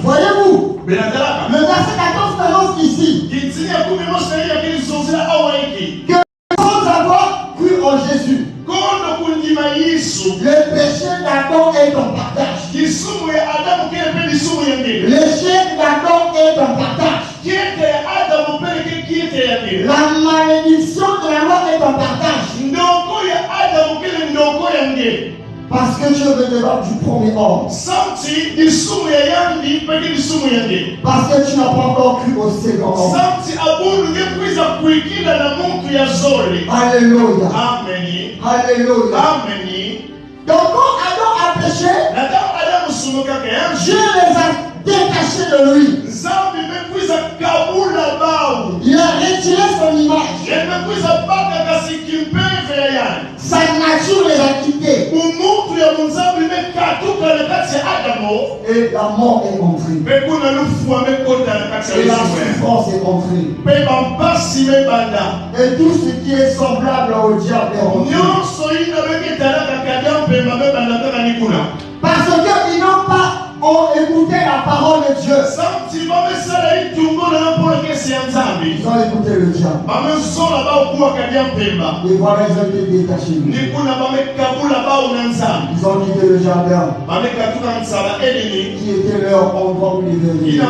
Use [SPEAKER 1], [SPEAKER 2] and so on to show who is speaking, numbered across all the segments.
[SPEAKER 1] Voyez-vous, le verset 14 annonce ici que sans avoir cru en Jésus, le péché d'Adam est en partage. Le péché d'Adam est en partage. La malédiction de la mort est en partage. Parce que Dieu veut débattre du premier ordre. Parce que tu n'as pas encore cru au second ordre. Alléluia. Alléluia. Donc quand Adam a péché, Dieu les a détachés de lui. Il a retiré son image. Sa nature les a quittés. Et la mort est entrée. Et la souffrance est entrée. Et tout ce qui est semblable au diable est entré. Parce qu'ils n'ont pas écouté la parole de Dieu. Ils ont écouté le diable. Et voilà, ils ont été détachés. Ils ont quitté le jardin qui était leur endroit où ils devaient vivre.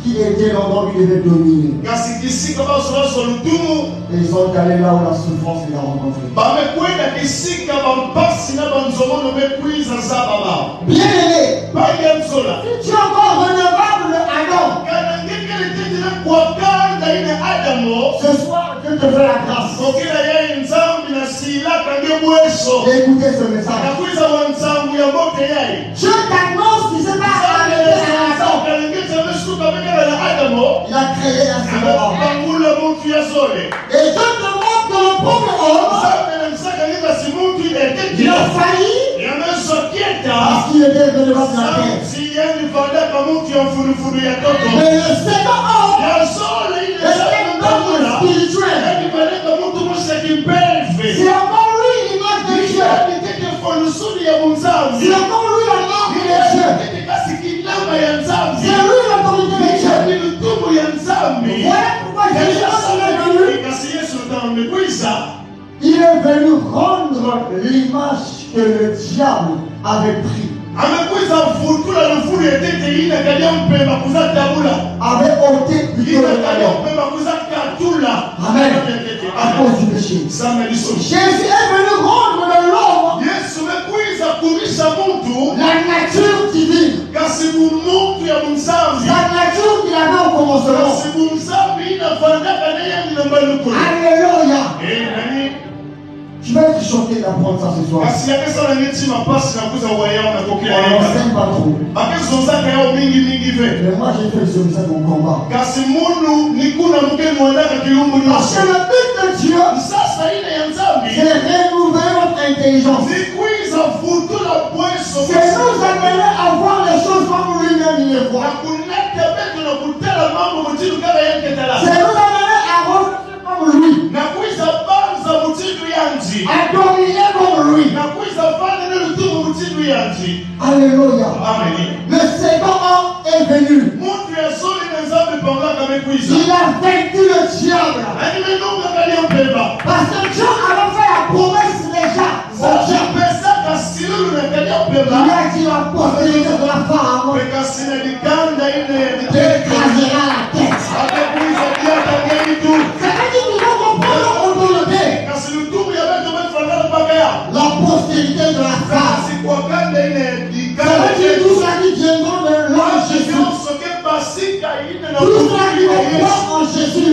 [SPEAKER 1] Qui était l'endroit où ils devaient dominer. Et ils sont allés là où la souffrance les a rencontrés. Bien aimé, tu es encore redevable à Adam. Ce soir, Dieu te fait la grâce d'écouter ce message. Dieu t'annonce qu'il s'est pas arrêté à Adam. Il a créé un second homme. Et Dieu te montre que le premier homme, il a failli parce qu'il était redevable de la terre. Mais le second homme était un homme spirituel. C'est encore lui l'image de Dieu. C'est encore lui la marque de Dieu. C'est lui l'autorité de Dieu. Voilà pourquoi Jésus est venu. Il est venu rendre l'image que le diable avait pris. Avait ôté plutôt le diable. Amen. À cause du péché. Jésus est venu rendre de l'homme la nature divine. La nature qu'il avait au commencement. Alléluia. Je vais être choqué d'apprendre ça ce soir. On n'enseigne pas trop. Mais moi j'ai fait sur ça mon combat. Parce que le but de Dieu, c'est renouveler notre intelligence. C'est nous amener à voir les choses comme lui-même il les voit. C'est nous amener à réfléchir comme lui. À dominer comme lui. Alléluia. Le second homme est venu. Il a vaincu le diable. Parce que Dieu avait fait la promesse déjà. Il a dit la postérité de la femme écrasera la tête. Ça veut dire qu'il va comprendre l'autorité. La postérité de la femme. Ça veut dire tout ça qui viendra de l'ange Jésus. Tout ça qui va croire en Jésus.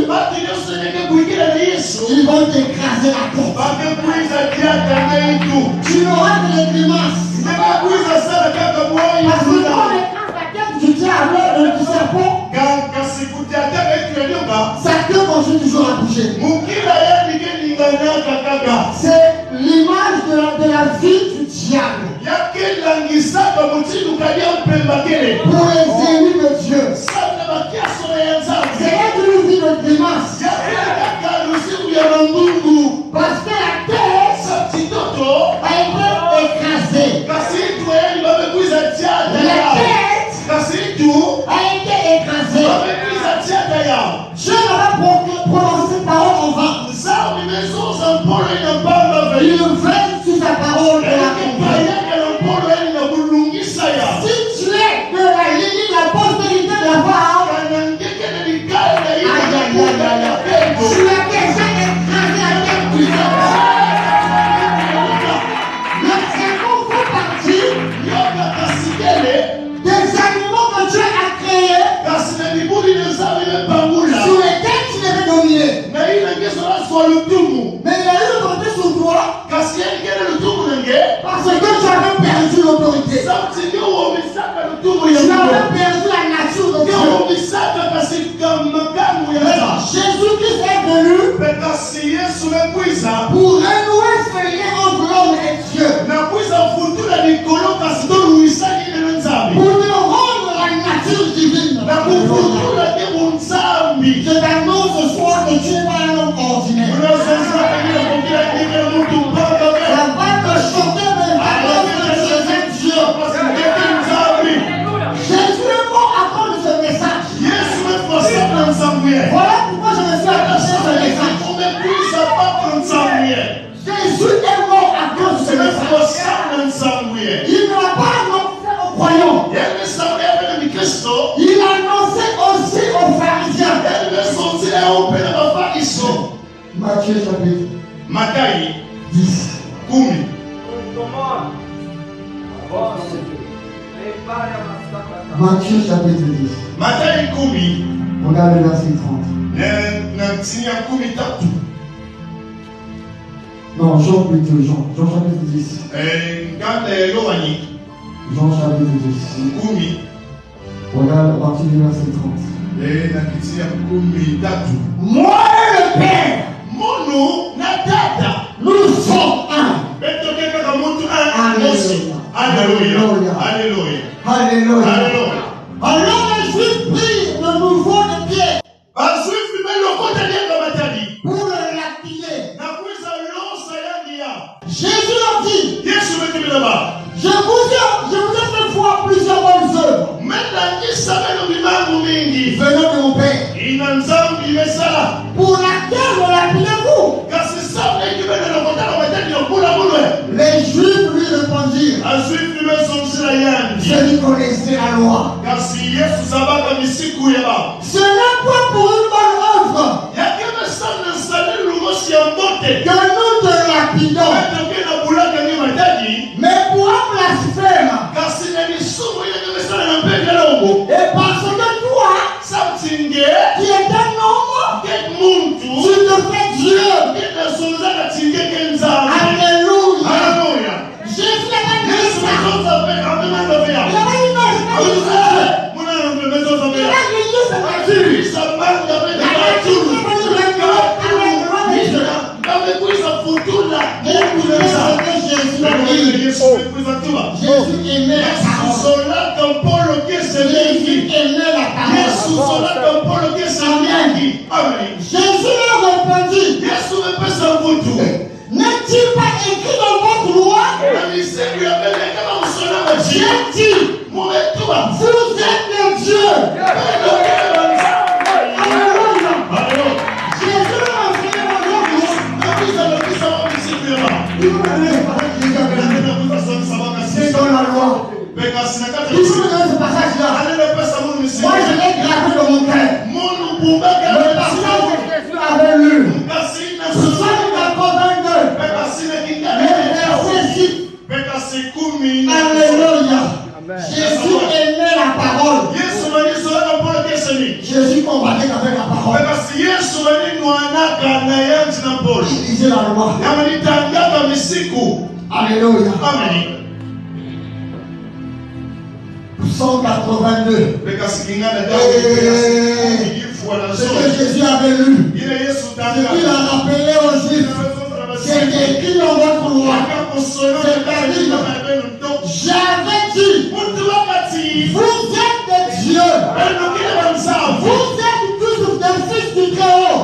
[SPEAKER 1] Ils vont t'écraser la tête. Tu n'auras que les grimaces. Parce que quand on écrase la tête du diable, du serpent, sa queue continue toujours à bouger. C'est l'image de la vie du diable. Pour les élus de Dieu. C'est là que nous vivons de grimaces. Parce que la terre a été écrasée.
[SPEAKER 2] a été écrasée. Dieu n'a pas prononcé parole en vain. Il veille sur sa parole de la confiance. Si tu es de la lignée, la postérité de la femme, tu as déjà écrasé la tête du diable. Le second fait partie des animaux que Dieu a créés sur lesquels tu devais dominer. Mais il a eu l'autorité sur toi parce que tu avais perdu l'autorité. Tu avais perdu la nature de Dieu. Jésus-Christ est venu pour renouer ce lien entre l'homme et Dieu. Pour nous rendre la nature divine. Je t'annonce ce soir que tu n'es pas un homme ordinaire. Ça va te choquer, mais va te choquer Dieu. Jésus est mort à cause de ce message. Voilà pourquoi je me suis attaché à ce message. Jésus est mort à cause de ce message. Il n'a pas annoncé aux croyants. Il annonçait aussi aux pharisiens. Matthieu chapitre 10. Matthieu chapitre 10. Regarde le verset 30. Non, Jean plutôt, Jean chapitre 10. Jean chapitre 10. Regarde à partir du verset 30. Moi et le Père, nous sommes un. Alléluia. Alléluia. Alors les Juifs prient le nouveau de Pierre pour le lapider. Jésus leur dit, je vous ai fait voir plusieurs bonnes œuvres venant de mon Père. Pour laquelle me lapidez-vous? Les Juifs lui répondirent, celui connaissait la loi. Ce n'est pas pour une bonne œuvre que nous te lapidons, mais pour un blasphème. Et parce que toi, qui est un homme, tu te fais Dieu. Alléluia. Jésus n'a pas dit ça. Il n'a pas dit non. Jésus aimait la parole. Jésus aimait la parole. Jésus leur répondit, n'est-il pas écrit dans votre loi? J'ai dit, vous êtes le Dieu. Jésus leur a enseigné mon Dieu. C'est dans la loi. Il faut me donner ce passage-là. Moi, je l'ai gravé dans mon cœur. Le passage que Jésus avait lu. Psaume 82. Verset 6. Alléluia. Jésus aimait la parole. Jésus combattait avec la parole. Il lisait la loi. Alléluia. Psaume 82. Ce que Jésus avait lu, ce qu'il a rappelé aux Juifs, c'est écrit dans votre loi. C'est-à-dire, j'avais dit, vous êtes des dieux. Vous êtes tous des fils du Très-Haut.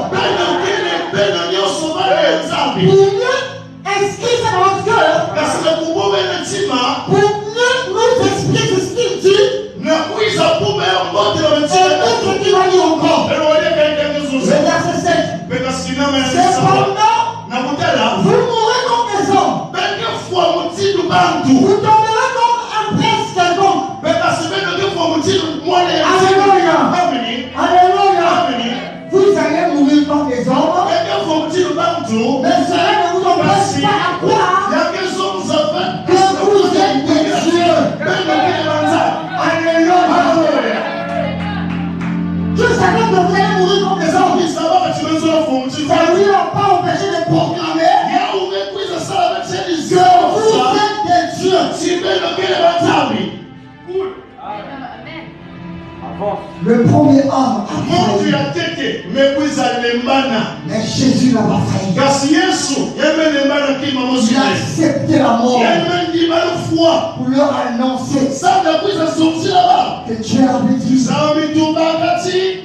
[SPEAKER 2] Pour mieux inscrire dans notre cœur, pour mieux nous expliquer ce qui Le premier homme a failli. Mais Jésus n'a pas failli. Il a accepté la mort pour leur annoncer que Dieu avait dit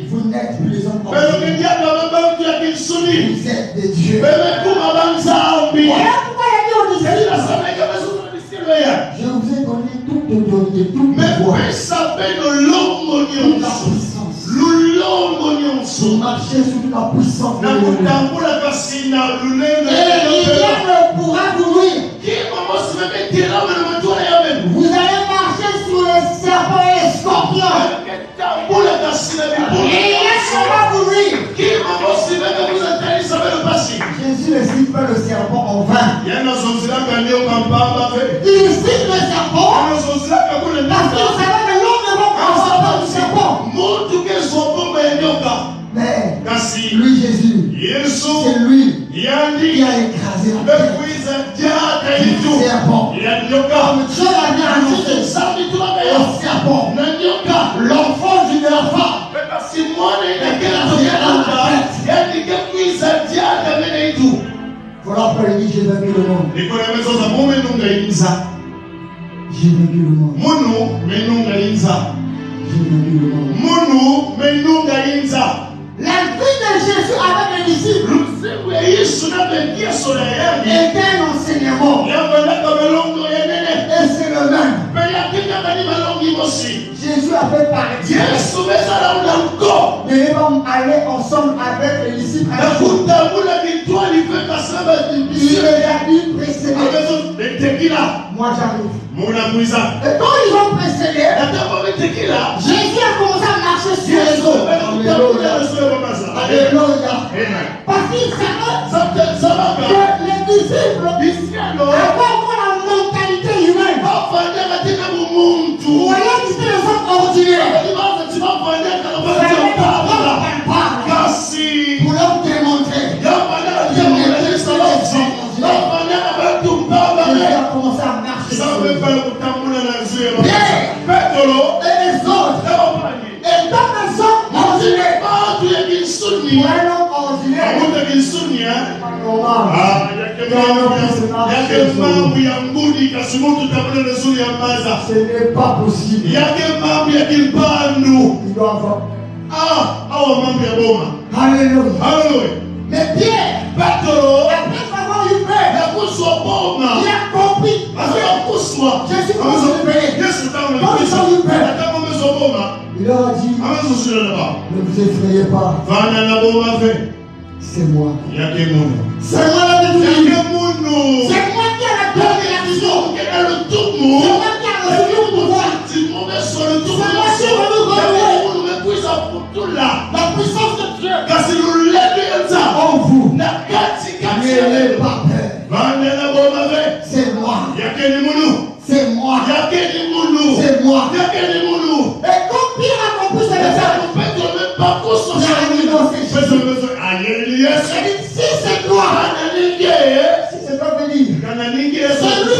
[SPEAKER 2] vous n'êtes plus les hommes ordinaires. Vous êtes des dieux. Voilà pourquoi il a dit aux disciples je vous ai donné toute autorité, toute pouvoir, toute la puissance. Vous marchez sous la puissance de Dieu. Et rien ne pourra vous nuire. Vous allez marcher sur les serpents et les scorpions. Et rien ne va vous nuire. Jésus ne cite pas le serpent en vain. Il cite le serpent parce qu'il savait que l'homme ne va pas avoir du serpent. Mais lui, Jésus, c'est lui qui a écrasé la tête du serpent. Comme Dieu l'avait annoncé au serpent, l'enfant du leur femme. Voilà pourquoi il dit j'ai vaincu le monde. J'ai vaincu le monde. J'ai vaincu le monde. La vie de Jésus avec les disciples était un enseignement. Et c'est le même. Jésus avait parlé. De aller ensemble avec les disciples. Il les a dit précéder. Moi j'arrive. Et quand ils ont précédé, Jésus a commencé à marcher sur les eaux. Alléluia. Parce qu'il savait que les disciples avaient encore la mentalité humaine. Vous voyez qu'ils étaient les hommes ordinaires. Pour leur démontrer. Jésus a commencé à marcher sur les eaux. Et les autres, étant des hommes ordinaires, pour un homme ordinaire, ce n'est pas possible. Il doit avoir. Alléluia. Mais Pierre, après avoir eu peur, il a compris. Jésus commence à libérer. Quand ils ont eu peur, il leur a dit ne vous effrayez pas. C'est moi. C'est moi la décision. C'est moi qui ai la dernière décision. C'est moi qui ai reçu le pouvoir. C'est moi qui ai la puissance de Dieu en vous. N'ayez pas peur. C'est moi. C'est moi. C'est moi. Et quand Pierre a compris ce message, il a dit si c'est toi, si c'est toi, veut dire c'est lui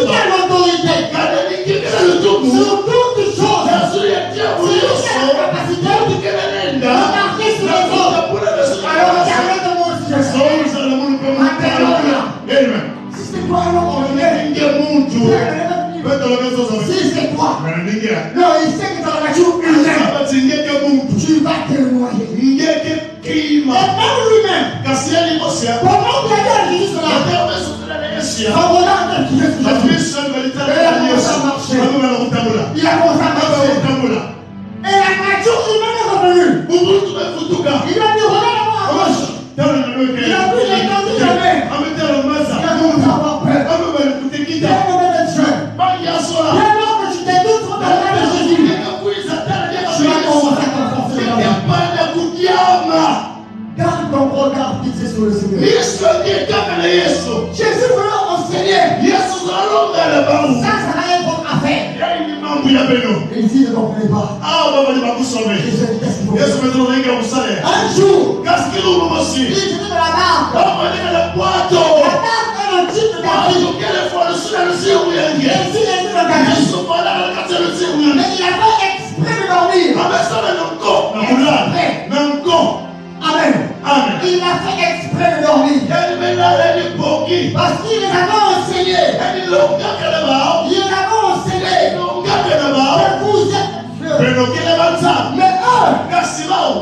[SPEAKER 2] qui a l'autorité sur toutes les choses. C'est lui qui a la capacité de marcher sur les autres. Alors regardez comment on se fait. Si c'est toi, alors on est. Si c'est toi, non, il sait que dans la nature humaine, tu vas témoigner. Et même lui-même, pendant qu'il avait agi cela, en regardant qui est il a commencé à marcher. Et la nature humaine est revenue. Il a dit regarde-moi à gauche. Il a vu l'étendue de la mer. Il a commencé à avoir peur. Il a mauvais d'être jeune. Dès lors que tu t'es doute dans la main de Jésus, tu vas commencer à t'enfoncer dans la main. Garde ton regard fixé sur le Seigneur. Jésus voulait enseigner. Ça n'a rien contre affaire. Et ici, ne comprenez pas. Qu'est-ce qu'il faut faire? Un jour, il était dans la barque. La barque est un type de David. Et s'il était dans
[SPEAKER 1] Yesu fala na kati ya lusiku.
[SPEAKER 2] Mais il a fait exprès de dormir.
[SPEAKER 1] Amesema na mko na kulala. Na mko.
[SPEAKER 2] Amen.
[SPEAKER 1] Amen.
[SPEAKER 2] Il a fait exprès de dormir.
[SPEAKER 1] Yani melala ni poki.
[SPEAKER 2] Parce qu'il les avait enseignés.
[SPEAKER 1] Yani longa kana bao.
[SPEAKER 2] Il les avait enseignés.
[SPEAKER 1] Longa kana bao.
[SPEAKER 2] Que vous êtes Dieu.
[SPEAKER 1] Pero kile banza.
[SPEAKER 2] Mais eux,
[SPEAKER 1] Kasi bao.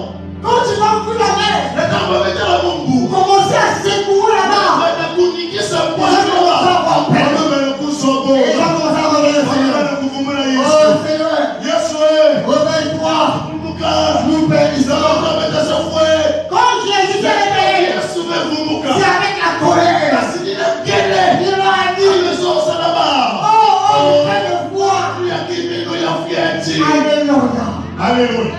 [SPEAKER 2] quand ils ont vu la mer,
[SPEAKER 1] Na kama metela Mungu.
[SPEAKER 2] commencer à secouer là-bas.
[SPEAKER 1] Na kunikisa
[SPEAKER 2] Les
[SPEAKER 1] kwa
[SPEAKER 2] gens commencent à comprendre.
[SPEAKER 1] na kusobo.
[SPEAKER 2] Les gens commencent à revenir au Seigneur.
[SPEAKER 1] Na kuvumbula
[SPEAKER 2] Oh
[SPEAKER 1] Yesu.
[SPEAKER 2] Seigneur,
[SPEAKER 1] Yesu
[SPEAKER 2] réveille-toi.
[SPEAKER 1] kumbuka.
[SPEAKER 2] Nous bénissons. Quand Jésus s'est réveillé,
[SPEAKER 1] Yesu mevumbuka.
[SPEAKER 2] c'est avec la colère.
[SPEAKER 1] Kasi ninamkele.
[SPEAKER 2] Il leur a dit,
[SPEAKER 1] Amezosa na bao.
[SPEAKER 2] oh, je vais le voir.
[SPEAKER 1] Ya kimino ya fieti.
[SPEAKER 2] Alléluia.
[SPEAKER 1] Alléluia.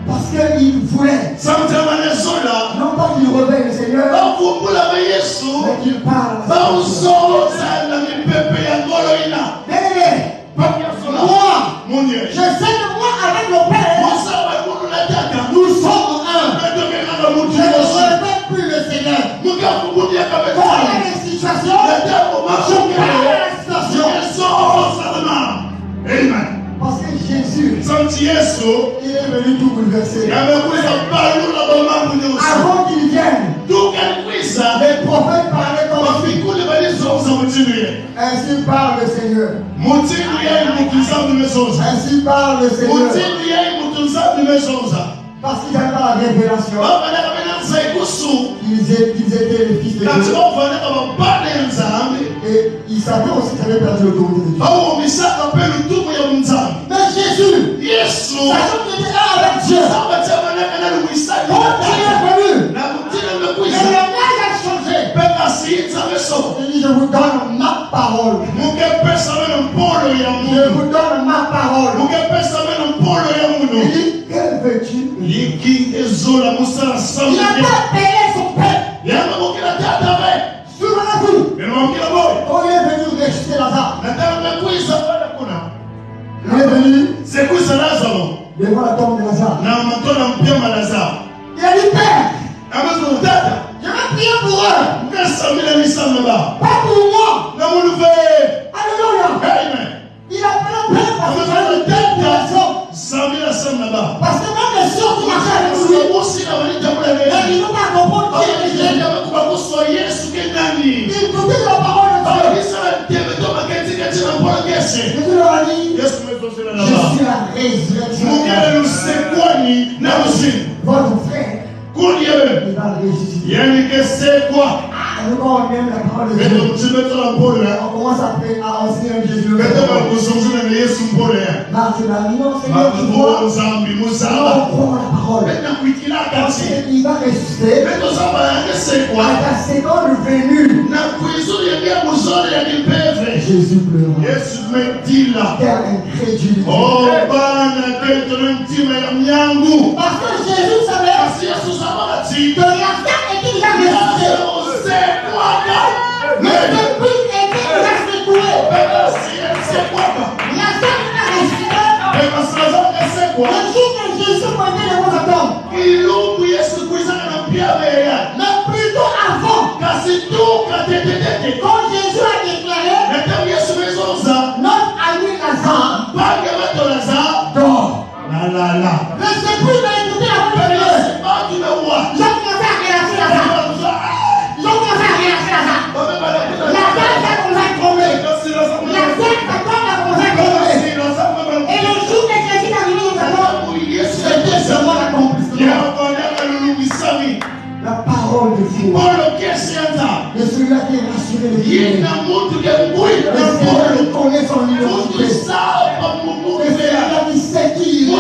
[SPEAKER 2] Parce qu'il voulait,
[SPEAKER 1] Samtama nezola.
[SPEAKER 2] non pas qu'il réveille le Seigneur,
[SPEAKER 1] Bavumbula ba Yesu.
[SPEAKER 2] mais qu'il parle.
[SPEAKER 1] Bauzoza na mipepe ya ngolo ina.
[SPEAKER 2] Bien-aimé,
[SPEAKER 1] Pakiasola.
[SPEAKER 2] moi,
[SPEAKER 1] Munye.
[SPEAKER 2] je sais que moi, avec le Père,
[SPEAKER 1] Musa wa mundu na jaka.
[SPEAKER 2] nous sommes un.
[SPEAKER 1] Natoke kama
[SPEAKER 2] Je
[SPEAKER 1] mutu
[SPEAKER 2] ne
[SPEAKER 1] Yesu.
[SPEAKER 2] réveille plus le Seigneur.
[SPEAKER 1] Muka kubudia
[SPEAKER 2] Quand il y
[SPEAKER 1] kabisa.
[SPEAKER 2] a des situations,
[SPEAKER 1] Natapo
[SPEAKER 2] je parle
[SPEAKER 1] mashukele.
[SPEAKER 2] à la situation.
[SPEAKER 1] Yezosa na. Amen.
[SPEAKER 2] Parce que Jésus,
[SPEAKER 1] Santi Yesu.
[SPEAKER 2] il est venu tout bouleverser.
[SPEAKER 1] Yamekuza balula ba mambo nyusi.
[SPEAKER 2] Avant qu'il vienne,
[SPEAKER 1] Tukalikuisa.
[SPEAKER 2] les prophètes parlaient comme
[SPEAKER 1] Mafikule balizoza mutinu ye.
[SPEAKER 2] ainsi parle le Seigneur.
[SPEAKER 1] Mutinu ye mutunza nimezoza.
[SPEAKER 2] Ainsi parle le Seigneur.
[SPEAKER 1] Mutinu ye mutunza nimezoza.
[SPEAKER 2] Parce qu'ils avaient la révélation
[SPEAKER 1] Baba na kabena saikusu.
[SPEAKER 2] qu'ils étaient les fils de
[SPEAKER 1] Kati
[SPEAKER 2] Dieu.
[SPEAKER 1] bafana kama bana ya nzambi.
[SPEAKER 2] Et ils savaient aussi qu'ils avaient perdu l'autorité de Dieu.
[SPEAKER 1] Au misaka pe lutumu ya nzambi.
[SPEAKER 2] Mais Jésus,
[SPEAKER 1] Yesu.
[SPEAKER 2] sachant qu'il était un avec Dieu,
[SPEAKER 1] Saba chama na kana luisani.
[SPEAKER 2] quand il est venu,
[SPEAKER 1] Na mutinu
[SPEAKER 2] le
[SPEAKER 1] mekuisa.
[SPEAKER 2] langage a changé.
[SPEAKER 1] Peka siitsa meso.
[SPEAKER 2] Il dit, je vous donne ma parole.
[SPEAKER 1] Muke pesa mena mpolo ya
[SPEAKER 2] Je
[SPEAKER 1] mundu.
[SPEAKER 2] vous donne ma parole.
[SPEAKER 1] Muke pesa mena mpolo ya
[SPEAKER 2] Il
[SPEAKER 1] mundu.
[SPEAKER 2] dit, que veux-tu?
[SPEAKER 1] Liki ezola musala
[SPEAKER 2] Il
[SPEAKER 1] samu.
[SPEAKER 2] n'a pas appelé son père.
[SPEAKER 1] Yanga mokila tata be.
[SPEAKER 2] Souvenez-vous,
[SPEAKER 1] Eno mokila boy.
[SPEAKER 2] quand il est venu ressusciter Lazare,
[SPEAKER 1] Nataka mekuisa wala kuna.
[SPEAKER 2] il est venu
[SPEAKER 1] Sekuisa Lazaro.
[SPEAKER 2] devant la tombe de Lazare.
[SPEAKER 1] Na matona mpema Lazaro.
[SPEAKER 2] Il a dit, Père,
[SPEAKER 1] Amazo tata.
[SPEAKER 2] je vais prier pour eux.
[SPEAKER 1] Mkasa mila misama ba.
[SPEAKER 2] Pas pour moi.
[SPEAKER 1] Na muluve.
[SPEAKER 2] Alléluia.
[SPEAKER 1] Amen.
[SPEAKER 2] Il a appelé Père parce qu'il avait une telle direction.
[SPEAKER 1] Samila sama ba.
[SPEAKER 2] Parce que même les sœurs qui marchaient avec lui,
[SPEAKER 1] Usimusi na walita mula
[SPEAKER 2] mais
[SPEAKER 1] ne.
[SPEAKER 2] ils n'ont pas compris qui était Jésus.
[SPEAKER 1] Yenda mekuba kuswa Yesu kenani.
[SPEAKER 2] Ils doutaient de la parole de Dieu.
[SPEAKER 1] Abisa tebe to maketi kati na mpolo kese.
[SPEAKER 2] Jésus leur a dit,
[SPEAKER 1] Yesu mezosela na
[SPEAKER 2] je
[SPEAKER 1] ba.
[SPEAKER 2] suis la résurrection.
[SPEAKER 1] Mungele lusekwani na uzini.
[SPEAKER 2] Votre frère,
[SPEAKER 1] Kuni yewe.
[SPEAKER 2] il va ressusciter.
[SPEAKER 1] Yani kesekwa.
[SPEAKER 2] Et nous, quand on aime la parole de
[SPEAKER 1] Beto
[SPEAKER 2] Dieu,
[SPEAKER 1] mchibeto la mpolo ya.
[SPEAKER 2] on commence à enseigner Jésus.
[SPEAKER 1] Beto bakuzunguzuna na Yesu mpolo ya.
[SPEAKER 2] Martin, non, Seigneur, tu
[SPEAKER 1] Makubo
[SPEAKER 2] vois,
[SPEAKER 1] nzambi
[SPEAKER 2] on
[SPEAKER 1] musaba.
[SPEAKER 2] prend la parole.
[SPEAKER 1] Beta kuitila
[SPEAKER 2] Parce
[SPEAKER 1] kati.
[SPEAKER 2] qu'il va ressusciter
[SPEAKER 1] Beto saba ya kesekwa.
[SPEAKER 2] à la seconde venue.
[SPEAKER 1] Na kuizuri ya kia muzole ya kipeve.
[SPEAKER 2] Jésus pleura.
[SPEAKER 1] Yesu metila.
[SPEAKER 2] Quelle incrédulité.
[SPEAKER 1] Oh bana keto na mtima ya mnyangu.
[SPEAKER 2] Parce que Jésus savait
[SPEAKER 1] Kasi Yesu sabati.
[SPEAKER 2] que Lazare était déjà ressuscité. Mais depuis était déjà secoué. Lazare était ressuscité. Le jour que Jésus prenait le mot de tombe. Mais plutôt avant, quand Jésus a déclaré notre ami Lazare dort. Mais c'est plus de écouter la voix de Dieu. Ils ont commencé à relâcher Lazare. Ils ont commencé à relâcher Lazare. Lazare a commencé à tomber. Lazare, sa tombe a commencé à tomber. Et le jour que Jésus est arrivé dans sa tombe, c'était seulement l'accomplissement. La parole de foi de celui-là qui est rassuré de Dieu. Le Seigneur le connaît son identité. Le Seigneur qui sait qui il est.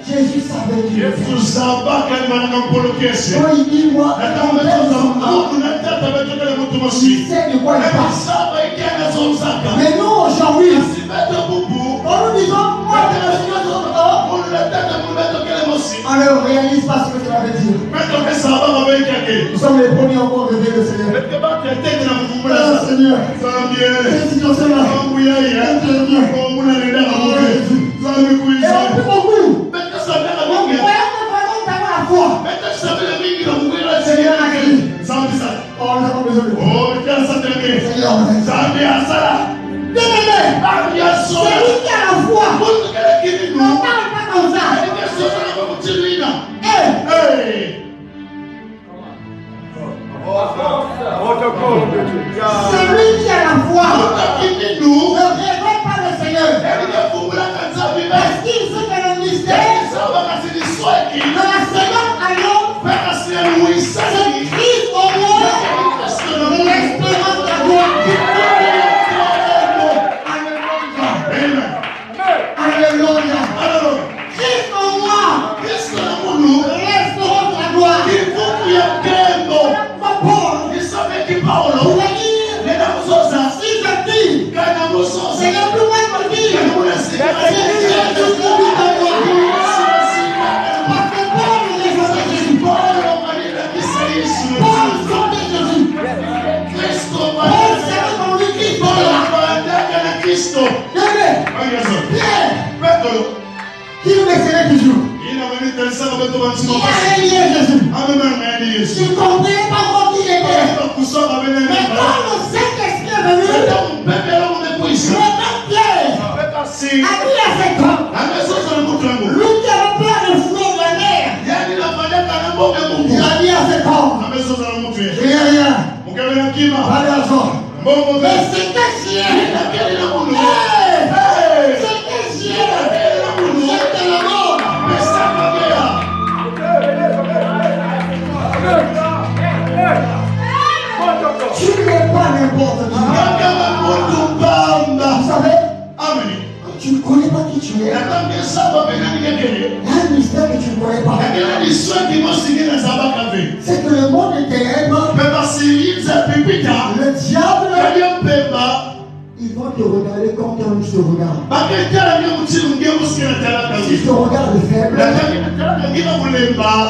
[SPEAKER 2] Jésus savait qui il est. Quand il dit moi, mon père son âme, il sait de quoi il passe. Mais nous aujourd'hui, quand nous disons moi, on ne réalise pas ce que cela veut dire. Nous sommes les premiers encore de Dieu le Seigneur. Seigneur, cette situation-là, intervient. Et plus beaucoup, on croyait que vraiment nous avons la foi. Seigneur a dit, oh, nous avons besoin de toi. Seigneur, Alléluia. Christ en moi. Restaurant de la gloire. Paul. Pour dire, si je dis, c'est le plus loin que je dis. C'est lui qui est tout en moi. Parce que Paul est le Jésus. Paul sentait Jésus. Paul savait qu'on lui Christ. Pierre, qui nous laisserait toujours. Il avait lié Jésus. Il ne comprenait pas comment il était. Mais quand le Saint-Esprit est venu, le même Pierre a dit à cet homme, lui qui avait peur de fouler la mer, il a dit à cet homme, j'ai rien, pas d'argent. Mais c'était chien. C'était chien. C'était la mort. Tu n'es pas n'importe qui. Vous savez, tu ne connais pas qui tu es. Il y a un mystère que tu ne connais pas. C'est que le monde est ténèbres. Le diable, ils vont te regarder comme toi tu te regardes. Si tu te regardes faible,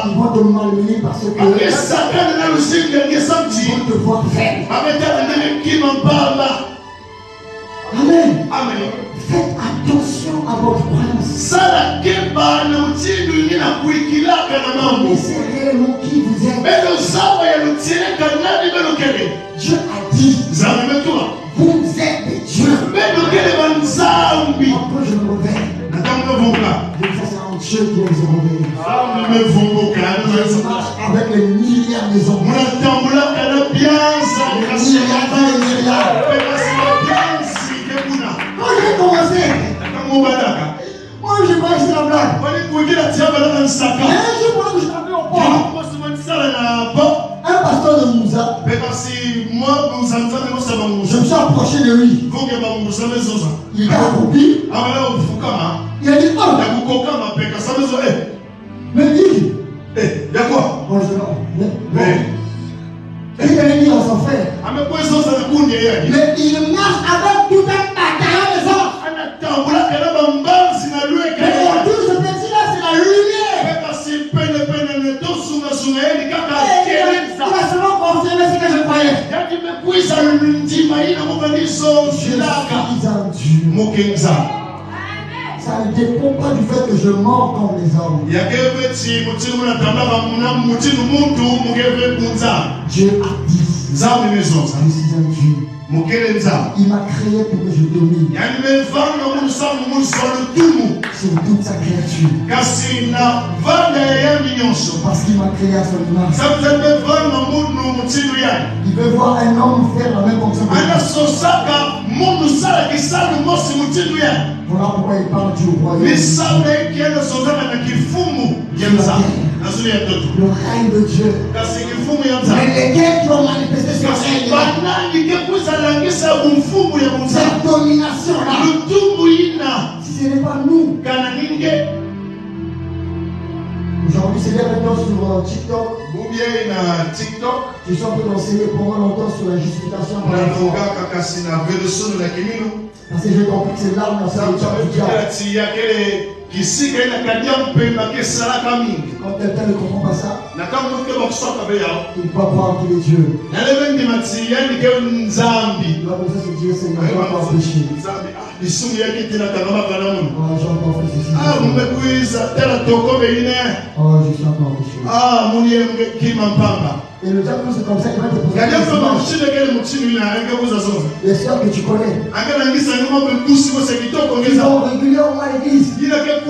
[SPEAKER 2] ils vont te malmener parce que ils vont te voir faible. Amen. Faites attention à votre croyance. C'est réellement qui vous êtes. Dieu a dit, vous êtes des dieux. Après je me réveille. C'est un Dieu qui les a réveillés. Je marche avec les milliards des hommes. Quand j'ai commencé, moi je croyais que c'est la blague. Mais un jour pendant que je t'appelais au port, un pasteur de Moussa, je me suis approché de lui. Il était accroupi. Il a dit, oh, mais dis. Bon, je dis, et il avait dit à son frère. Mais il marche avec tout un bataillon de gens. Mais tout ce petit-là, c'est la lumière. Il va seulement confirmer ce que je croyais. Ça ne dépend pas du fait que je mords comme les hommes. Dieu a dit, je suis un Dieu. Il m'a créé pour que je domine sur toute sa créature. Parce qu'il m'a créé à son image. Il veut voir un homme faire la même fonction. Voilà pourquoi il parle du royaume. Le règne de Dieu. Mais lesquels qui ont manifesté ce règne, cette domination-là, si ce n'est pas nous. Aujourd'hui, c'est bien maintenant sur TikTok. Je suis en train d'enseigner pendant longtemps sur la justification par la foi. Parce que j'ai compris que c'est l'arme dans sa vie. Quand quelqu'un ne comprend pas ça, il ne peut pas croire qu'il est Dieu. Il va penser que Dieu, c'est moi, je n'ai pas péché. J'ai encore fait ceci. Je suis encore péché. Et le diable, c'est comme ça, il va te poser des questions. Les soeurs que tu connais, ils vont régulièrement à l'église. Il va dire,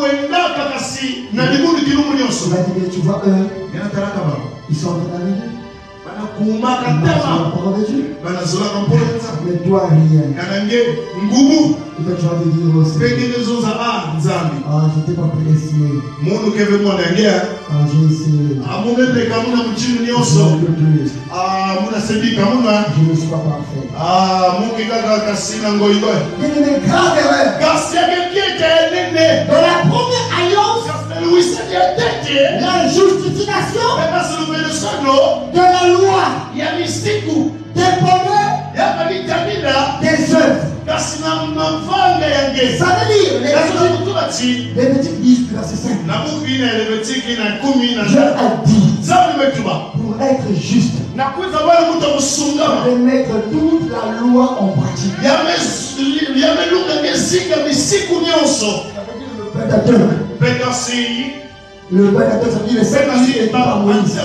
[SPEAKER 2] tu vois eux, ils sont en train d'arriver. Ils marchent sur la parole de Dieu. Mais toi, rien. Et toi, tu vas te dire aussi, je n'étais pas prédestiné. J'ai essayé. Je ne suis pas parfait. Il y a une grave erreur. l'application de la loi dépendait des œuvres. Ça veut dire, Lévitique 10, verset 5. Dieu a dit, pour être juste, de mettre toute la loi en pratique. Ça veut dire le pédateur, ça veut dire le Saint-Esprit par Moïse.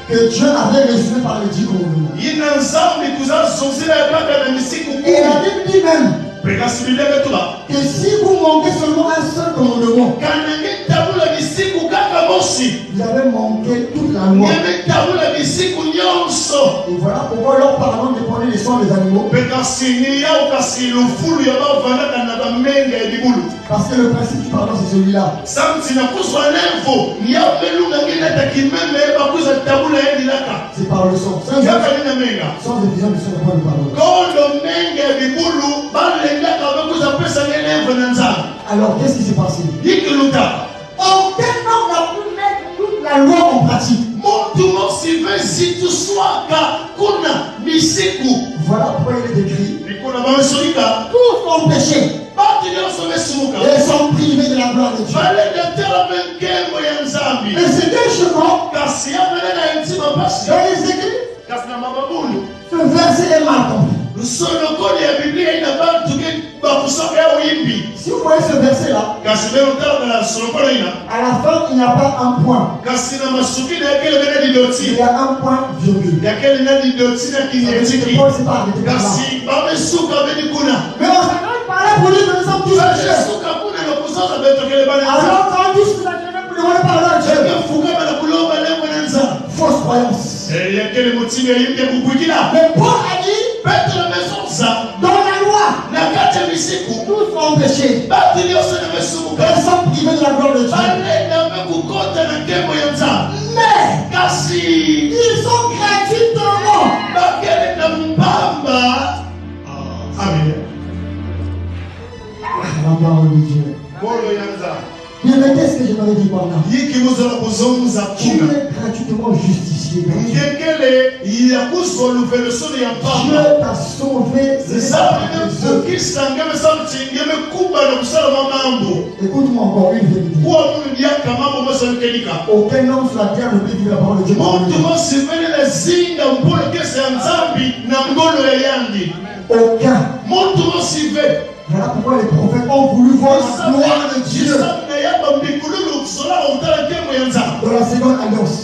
[SPEAKER 2] Que Dieu avait résumé par les 10 commandements. Et la Bible dit même que si vous manquez seulement un seul commandement, vous avez manqué toute la loi. Et voilà pourquoi leur parlant de prendre les soins des animaux. Parce que le principe du pardon, c'est celui-là. C'est par le sang. Sans effusion du sang, il n'y a pas de pardon. Alors, qu'est-ce qui s'est passé? Aucun homme n'a pu mettre toute la loi en pratique. Voilà pourquoi il est écrit. Tous ont péché et sont privés de la gloire de Dieu. Et c'est un chemin dans les Écritures. Ce verset est mal compris. Si vous voyez ce verset là, à la fin il n'y a pas un point. Il y a un point virgule. Mais on s'arrête par là pour dire que nous sommes tous péchés. Alors quand tous nous acclamons pour demander pardon à Dieu, fausse croyance. Mais Paul a dit dans la loi, tous ont péché. Ils sont privés de la gloire de Dieu. Mais ils sont gratuitement.
[SPEAKER 1] Amen.
[SPEAKER 2] La parole de Dieu. Bien, mais qu'est-ce que je m'avais dit par là? Tu es gratuitement justifié. Dieu t'a sauvé. Écoute-moi encore une vérité. Aucun homme sur la terre ne peut dire la parole de Dieu. Aucun. Voilà pourquoi les prophètes ont voulu voir la gloire de Dieu dans la seconde alliance.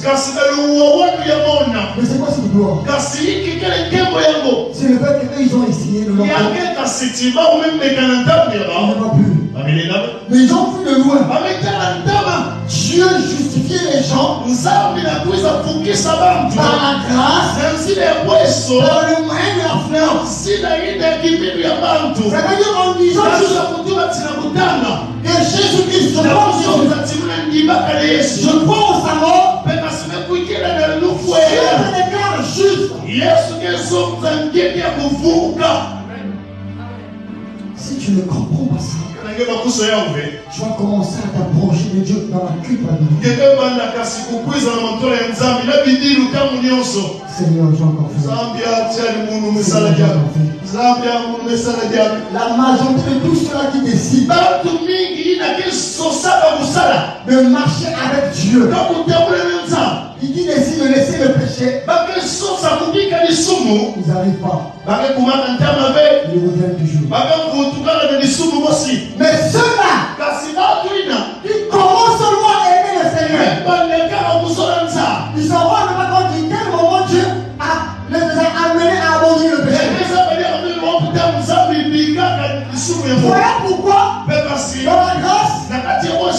[SPEAKER 2] Mais c'est quoi cette gloire? C'est le fait qu'eux ils ont essayé de leur mais ils ont vu de loin. Dieu justifiait les gens par la grâce, par le moyen de la fleur. Ça veut dire en disant que Jésus-Christ, je crois au salut, Dieu me déclare juste. Si tu ne comprends pas ça, tu vas commencer à t'approcher de Dieu dans la culpabilité. Seigneur, j'ai encore fait. La majorité de tous ceux-là qui décident de marcher avec Dieu, qui décident de laisser le péché, ils n'arrivent pas. Ils reviennent toujours. Mais ceux-là qui commencent seulement à aimer le Seigneur, ils sauront même pas quand quel moment Dieu les a amenés à abandonner le péché. Voilà pourquoi dans la grâce,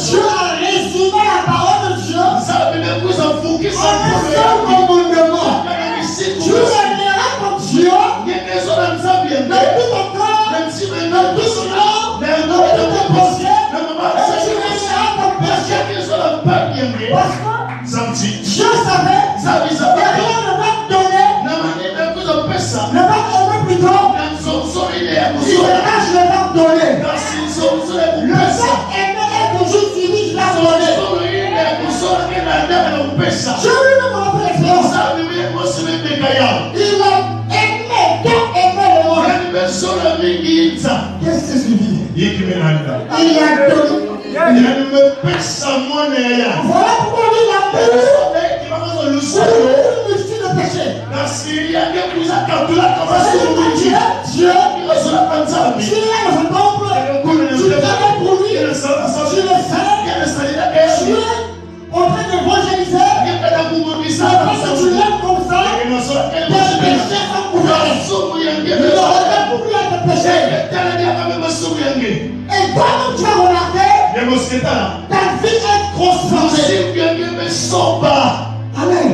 [SPEAKER 2] Dieu a résumé la parole de Dieu en un seul commandement. Tu aimeras ton Dieu de tout ton cœur, de tout ton âme, de tout ton pensée, et tu aimeras ton péché. Parce que Dieu savait que rien ne va te donner, ne va t'aimer plutôt, il verra je ne vais te donner. Le fait aimer est toujours fini, je la donne. Il a donné. Voilà pourquoi il a béni. Une multitude de péchés. Dieu, tu es le temple, tu travailles pour lui, tu le sais, tu es en train d'évangéliser, après que tu l'aimes comme ça, tes péchés sont couverts. Il ne regarde plus à tes péchés. Et toi-même tu as remarqué, ta vie est transformée. Amen.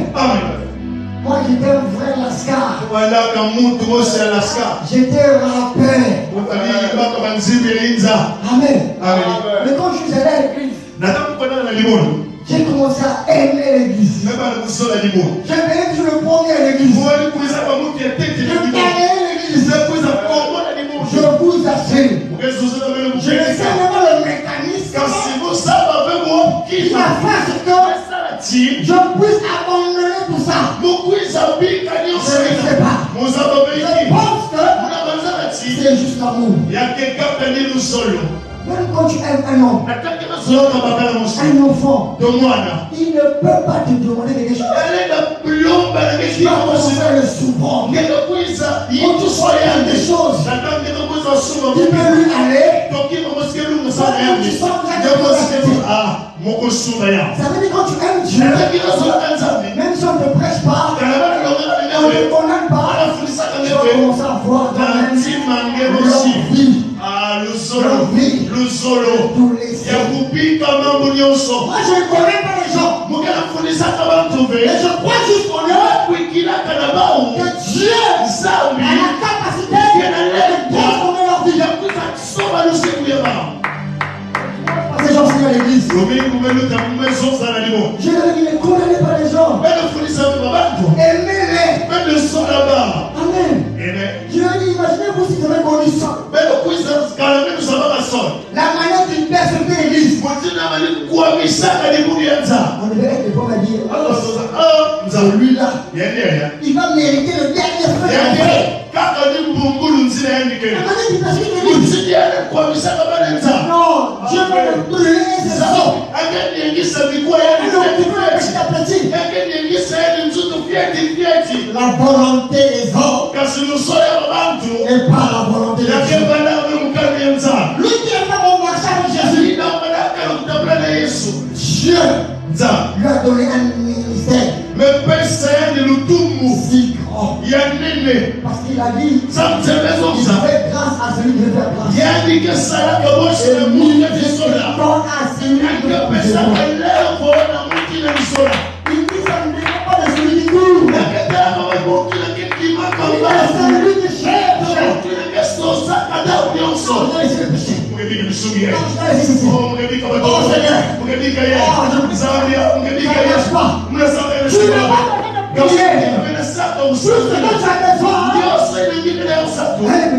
[SPEAKER 2] Moi j'étais un vrai lascar. J'étais rappeur. Amen. Mais quand je suis allé à l'église, j'ai commencé à aimer l'église. J'ai venu sur le premier à l'église. Je connais l'église. Je vous assure. Je ne sais même pas le mécanisme qui m'a fait ce que je puisse abandonner tout ça. Je ne sais pas. Je pense que c'est juste l'amour. Même quand tu aimes un homme, un enfant, il ne peut pas te demander quelque chose. Tu vas commencer à le souvent. Quand tu sois des choses, tu peux lui aller. Quand tu sens que ça veut dire quand tu aimes Dieu, même si on ne te prêche pas, on ne te condamne pas, tu vas commencer à voir toi-même leur vie. Le solo. Moi je ne connais pas les gens. Et je crois juste en eux que Dieu a la capacité de transformer leur vie. Ces gens sont à l'église. Je ne les condamne pas les gens. Aimez-les. Amen. Je leur dis, imaginez-vous si vous avez connu ça. La manière d'une personne de l'église. On devrait être bon à dire. Celui-là, il va mériter le dernier feu. Non, Dieu va le brûler ses os. La volonté des hommes et pas la volonté de Dieu. Lui qui est pas bon marché avec Jésus, Dieu lui a donné un ministère si grand. Parce qu'il a dit, il fait grâce à celui qui fait grâce. Et lui, il donne à celui qui fait grâce. Il dit, ça ne dépend pas de celui qui court. Il dit, c'est celui qui cherche.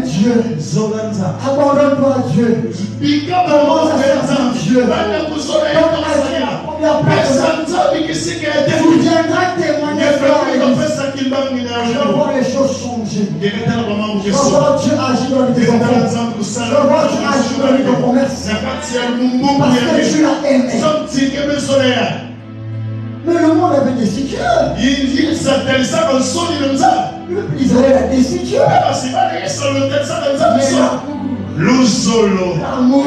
[SPEAKER 2] Dieu, abandonne-toi à Dieu. Commence à servir Dieu. Tu viendras témoigner de je vois les choses changer. Je vois Dieu agir dans tes enfants. Je vois Dieu agir dans ton commerce. Parce que tu l'as aimé. Mais le monde avait décidé Dieu. Israël a décidé Dieu. L'amour,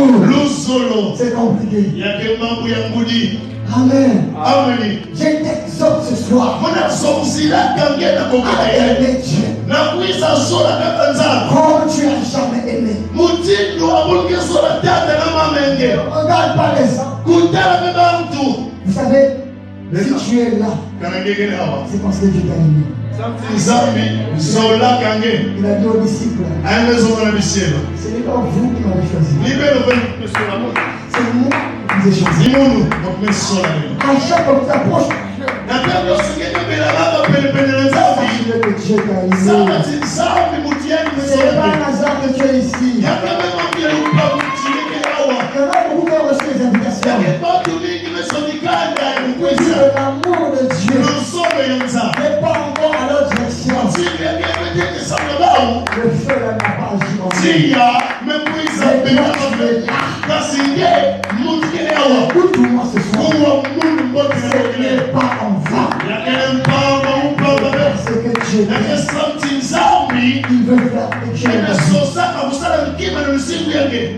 [SPEAKER 2] c'est compliqué. Amen. Je t'exhorte ce soir à aimer Dieu comme tu n'as jamais aimé. Regarde pas les gens. Vous savez, si tu es là, c'est parce que Dieu t'a aimé. Il a dit aux disciples, ce n'est pas vous qui m'avez choisi, c'est moi qui vous ai choisi. À chaque fois que tu approches, sache-le que Dieu t'a aimé. Ce n'est pas un hasard que tu es ici. Il y en a beaucoup qui ont reçu les invitations. C'est l'amour de Dieu n'est pas encore à leur direction. Le feu n'a pas agi en nous. Écoute-moi ce soir. Ce n'est pas en vain. Ce que Dieu fait, il veut faire quelque chose.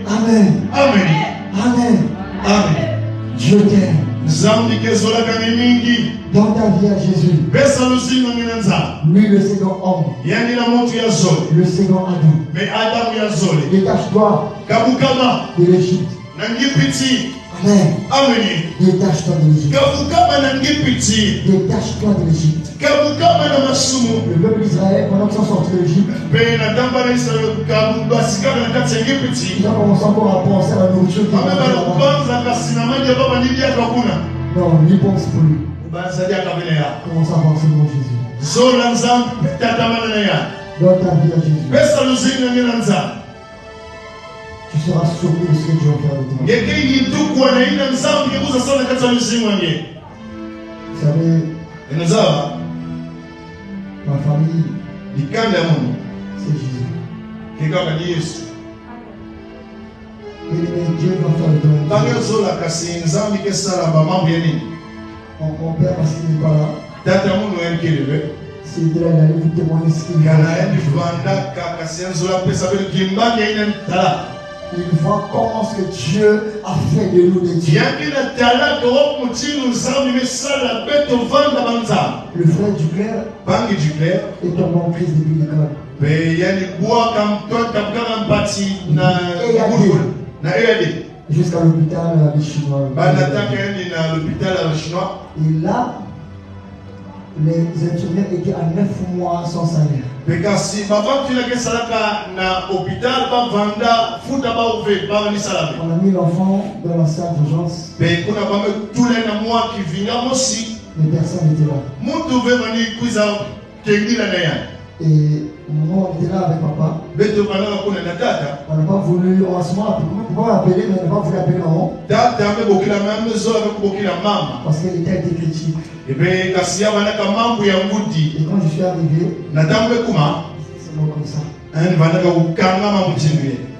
[SPEAKER 2] Amen.
[SPEAKER 1] Amen.
[SPEAKER 2] Amen.
[SPEAKER 1] Amen.
[SPEAKER 2] Dieu t'aime. Dans ta vie à Jésus, lui le second homme, le second Adam, détache-toi de l'Égypte. Amen. Détache-toi de l'Égypte. Détache-toi de l'Égypte. Le peuple d'Israël, pendant qu'ils sont sortis de l'Égypte, ils ont commencé encore à penser à la nourriture qui est non, n'y pense plus. Commence à penser dans Jésus. Dans ta vie à Jésus, tu seras surpris de ce que Dieu va faire de toi. Vous savez, ma famille, c'est Jésus. Et Dieu va faire de toi. Mon père, parce qu'il n'est pas là, c'est de là, il allait vous témoigner ce qu'il il voit comment ce que Dieu a fait de nous des dieux. Le frère Duclerc est tombé en crise depuis l'école. Jusqu'à l'hôpital chinois. Et là, les infirmières étaient à 9 mois sans salaire. On a mis l'enfant dans la salle d'urgence. Mais personne n'était là. Et moi, on était là avec papa. On n'a pas voulu, en ce moment, pourquoi l'appeler, mais on n'a pas voulu appeler maman. Parce qu'elle était critique. Et quand je suis arrivé, c'est moi comme ça.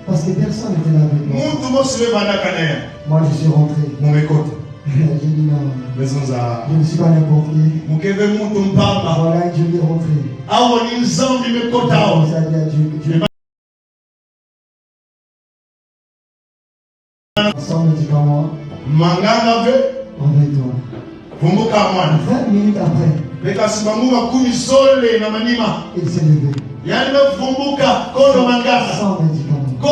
[SPEAKER 2] Parce que personne n'était là avec moi. Moi, je suis rentré. J'ai dit non. Je ne suis pas n'importe qui. Voilà, Dieu est rentré. Ça dit à Dieu. Sans médicaments. Avec toi. 20 minutes après, il s'est levé. Sans médicaments. Il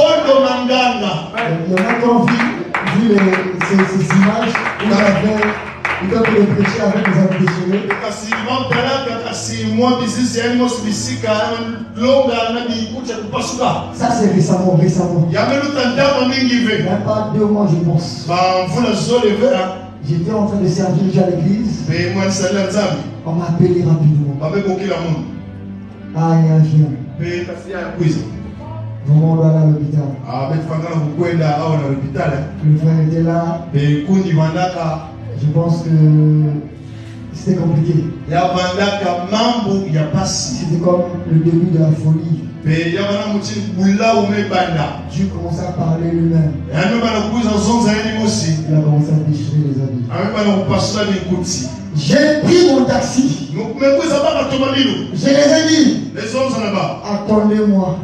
[SPEAKER 2] y en a qui ont vu ces images où il doit le prêcher avec les habits déchirés. Ça c'est récemment. Il n'y a même pas 2 mois je pense. J'étais en train de servir déjà à l'église. On m'a appelé rapidement. Ah, il y a un chien. Vraiment, on doit aller à l'hôpital. Le frère était là. Je pense que c'était compliqué. C'était comme le début de la folie. Dieu commençait à parler lui-même. Il a commencé à déchirer les habits. J'ai pris mon taxi. Je les ai dit. Attendez-moi.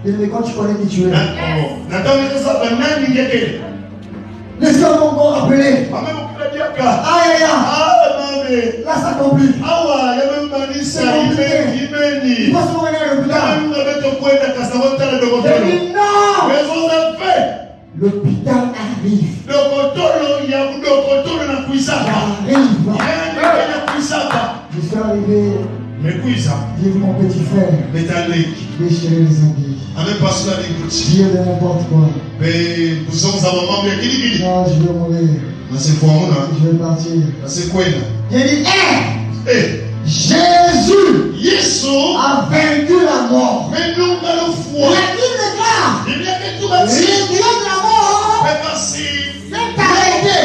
[SPEAKER 2] Et quand tu connais qui tu es. Laissez-moi encore appeler. Aïe. Là ça complique. C'est compliqué. Il faut se revenir à l'hôpital. J'ai dit non. L'hôpital arrive. Je suis arrivé. J'ai vu mon petit frère déchirer les habits. Dire de n'importe quoi. Non, je vais mourir. Je vais partir. J'ai dit, Jésus a vaincu la mort. Il a dit le gars. Le dieu de la mort. C'est arrêté.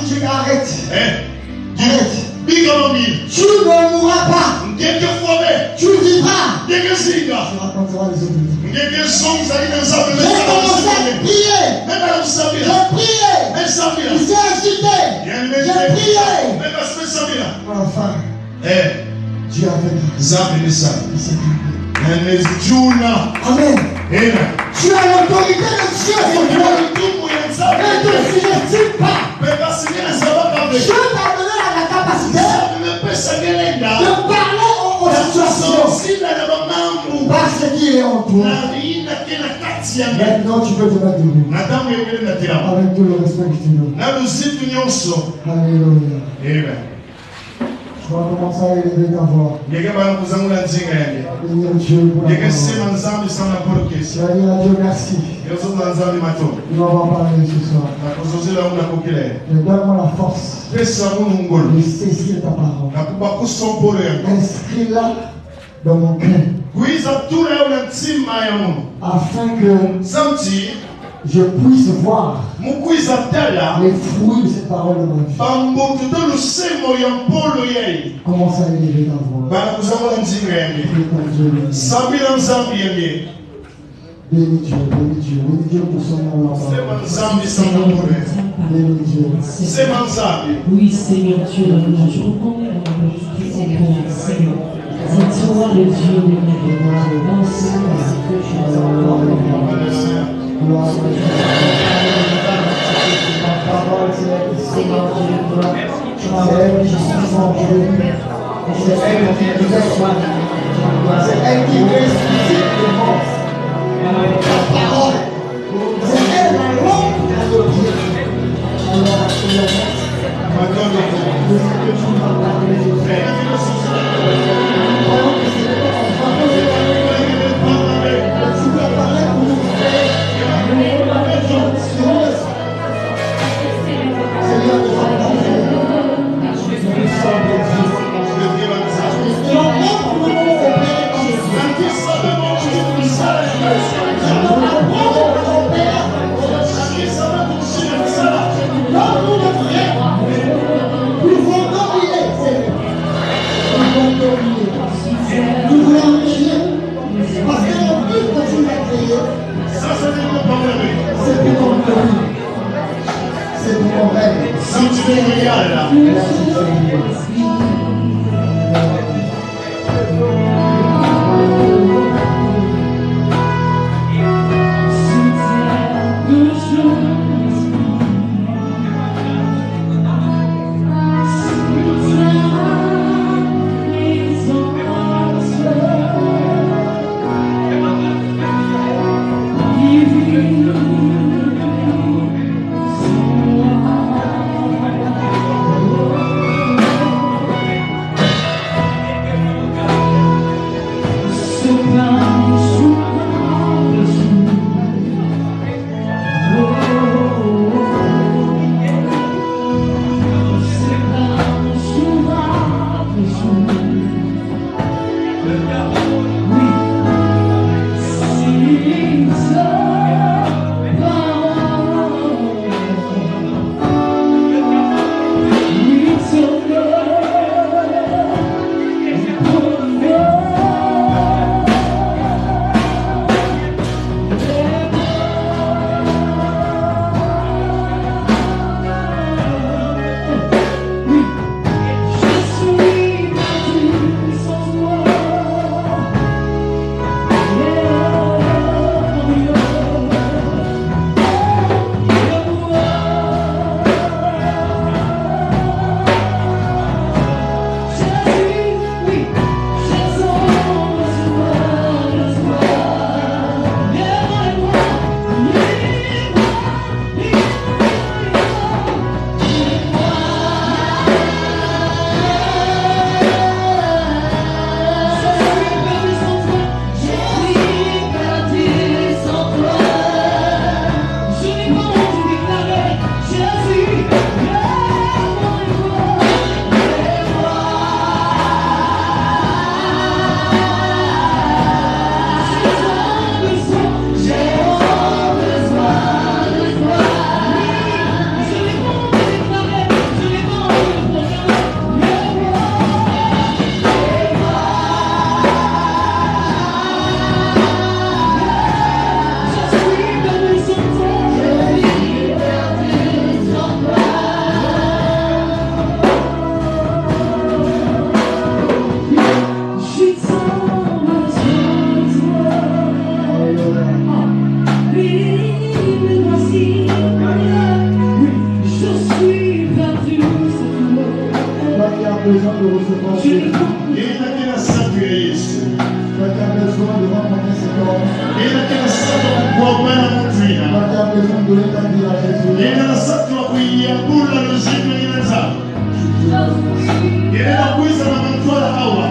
[SPEAKER 2] Tu arrêtes. Tu ne mourras pas. Tu raconteras les autres. J'ai commencé à prier. J'ai prié. Il s'est agité. J'ai prié. Enfin, Dieu a fait ça. Amen. Tu as l'autorité de Dieu sur toi. Ne te sous-estime pas. Dieu t'a donné la capacité de parler aux situations parce qu'il est en toi. Maintenant, tu peux te mettre debout. Avec tout le respect que tu donnes. Alléluia.
[SPEAKER 1] Amen.
[SPEAKER 2] Tu vas commencer à élever ta voix. Bénir Dieu pour la parole. Tu vas dire à Dieu merci. Il va m'en parler ce soir. Mais donne-moi la force de saisir ta parole. Inscris-la dans mon cœur. Afin que je puisse voir les fruits de cette parole de ma vie. Commence à élever ta voix. Bénis Dieu, bénis Dieu, bénis Dieu pour son nom. Bénis Dieu.
[SPEAKER 3] Oui, Seigneur Dieu, je reconnais mon esprit Seigneur. C'est toi le Dieu de ma vie. Dans ce que tu as
[SPEAKER 2] ta parole, Seigneur Dieu, c'est elle qui suis en Dieu. C'est elle qui nous explique. C'est elle qui nous explique les mots. Ta parole, c'est elle la langue de nos pieds. Alors, Seigneur, de ce que tu m'as parlé, vraiment que c'est toi qui m'as parlé. Tu m'as parlé pour nous faire. Seigneur, nous sommes dans nous voulons prier parce que le but que tu m'as créé, c'est pour ton gloire, c'est pour ton rêve. Merci Seigneur. de l'établir à Jésus.
[SPEAKER 1] Yena satwa kuiyambula logique ya nzambe. Yena kuiza na mantwala hawa.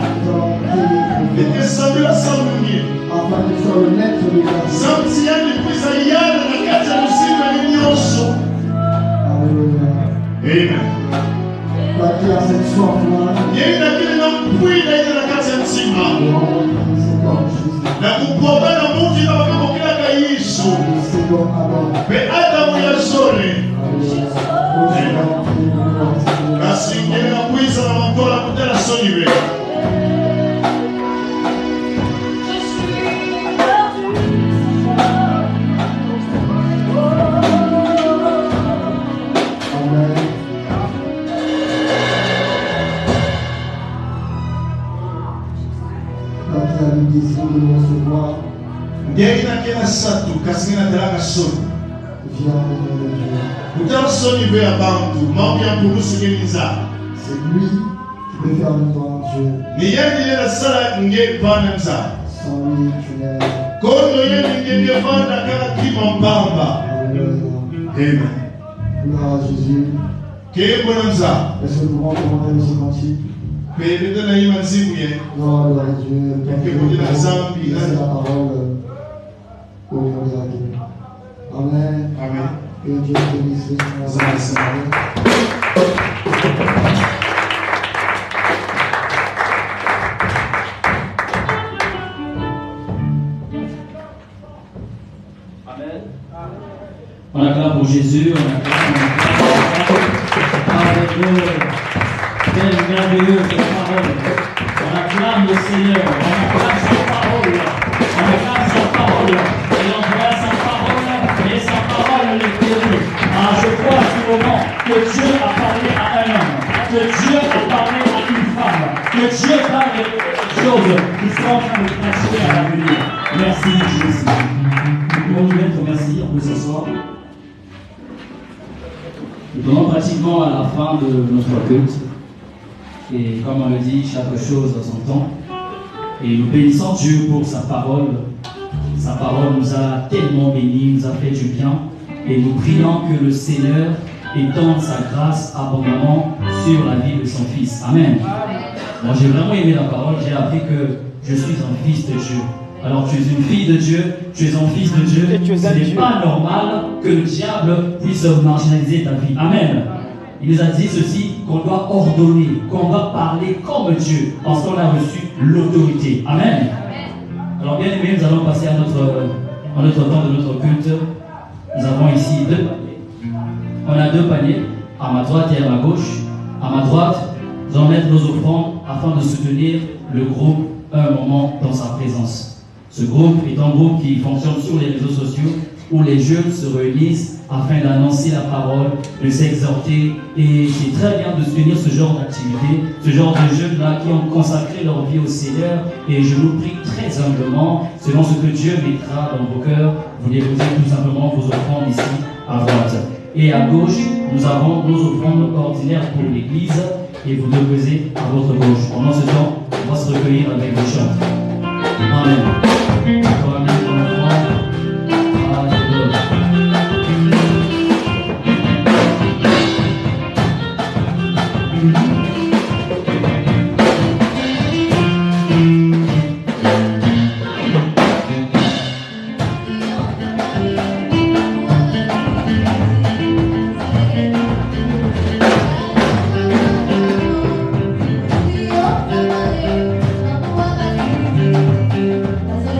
[SPEAKER 1] Ekesabila samunye.
[SPEAKER 2] Afin que soit le maître de grâce.
[SPEAKER 1] Samti yani kuiza yana na kati ya muzima nyonso.
[SPEAKER 2] Alléluia.
[SPEAKER 1] Amen.
[SPEAKER 2] Qui a cette soif-là.
[SPEAKER 1] Yena kile na mpwina ina na kati ya mzima. Na kupambana Mungu na wakapokea Yesu. Pe Adamu ya zone. Basi ngine na kuiza na mandola kutela soniwe. Ndiye inakena satu kasina talaka soni. Kutela soniwe ya bantu mambo ya kurusu ngeniza.
[SPEAKER 2] C'est lui qui peut faire de toi Dieu.
[SPEAKER 1] Ni yeye ndiye sala nge bana mza.
[SPEAKER 2] Sans lui tu n'es.
[SPEAKER 1] Kondo yeye ndiye bana kama kimambamba. Amen.
[SPEAKER 2] Gloire à Jésus.
[SPEAKER 1] Kebo mza.
[SPEAKER 2] Est-ce que nous pouvons commander ce cantique?
[SPEAKER 1] Pele na ima nzimuye.
[SPEAKER 2] Gloire à Dieu.
[SPEAKER 1] C'est
[SPEAKER 2] la parole au nom de la Dieu. Amen.
[SPEAKER 1] Amen.
[SPEAKER 2] Que Dieu te bénisse.
[SPEAKER 4] Amen. On acclame pour Jésus, on acclame. Alléluia. Quelle merveilleuse parole. On acclame le Seigneur, on acclame sa parole. On acclame sa parole. Et on voit sa parole et sa parole l'éternel. Je crois à ce moment que Dieu a parlé à un homme, que Dieu a parlé à une femme, que Dieu parle de choses qui sont en train de prêcher à l'avenir. Merci Jésus. Nous pouvons nous mettre, merci, on peut s'asseoir. Nous sommes pratiquement à la fin de notre culte. Et comme on le dit, chaque chose a son temps. Et nous bénissons Dieu pour sa parole. Sa parole nous a tellement bénis, nous a fait du bien. Et nous prions que le Seigneur étende sa grâce abondamment sur la vie de son Fils. Amen. Moi j'ai vraiment aimé la parole. J'ai appris que je suis un fils de Dieu. Alors tu es une fille de Dieu, tu es un fils de Dieu. Ce n'est pas normal que le diable puisse marginaliser ta vie. Amen. Il nous a dit ceci, qu'on doit ordonner, qu'on doit parler comme Dieu, parce qu'on a reçu l'autorité. Amen. Alors bien aimé, nous allons passer à notre temps de notre culte. Nous avons ici deux paniers. On a deux paniers, à ma droite et à ma gauche. À ma droite, nous allons mettre nos offrandes afin de soutenir le groupe Un moment dans sa présence. Ce groupe est un groupe qui fonctionne sur les réseaux sociaux où les jeunes se réunissent afin d'annoncer la parole, de s'exhorter. Et c'est très bien de soutenir ce genre d'activité, ce genre de jeunes-là qui ont consacré leur vie au Seigneur. Et je vous prie très humblement, selon ce que Dieu mettra dans vos cœurs, vous déposez tout simplement vos offrandes ici à droite. Et à gauche, nous avons nos offrandes ordinaires pour l'Église et vous déposez à votre gauche. Pendant ce temps, on va se recueillir avec les chants. Amen.
[SPEAKER 5] That's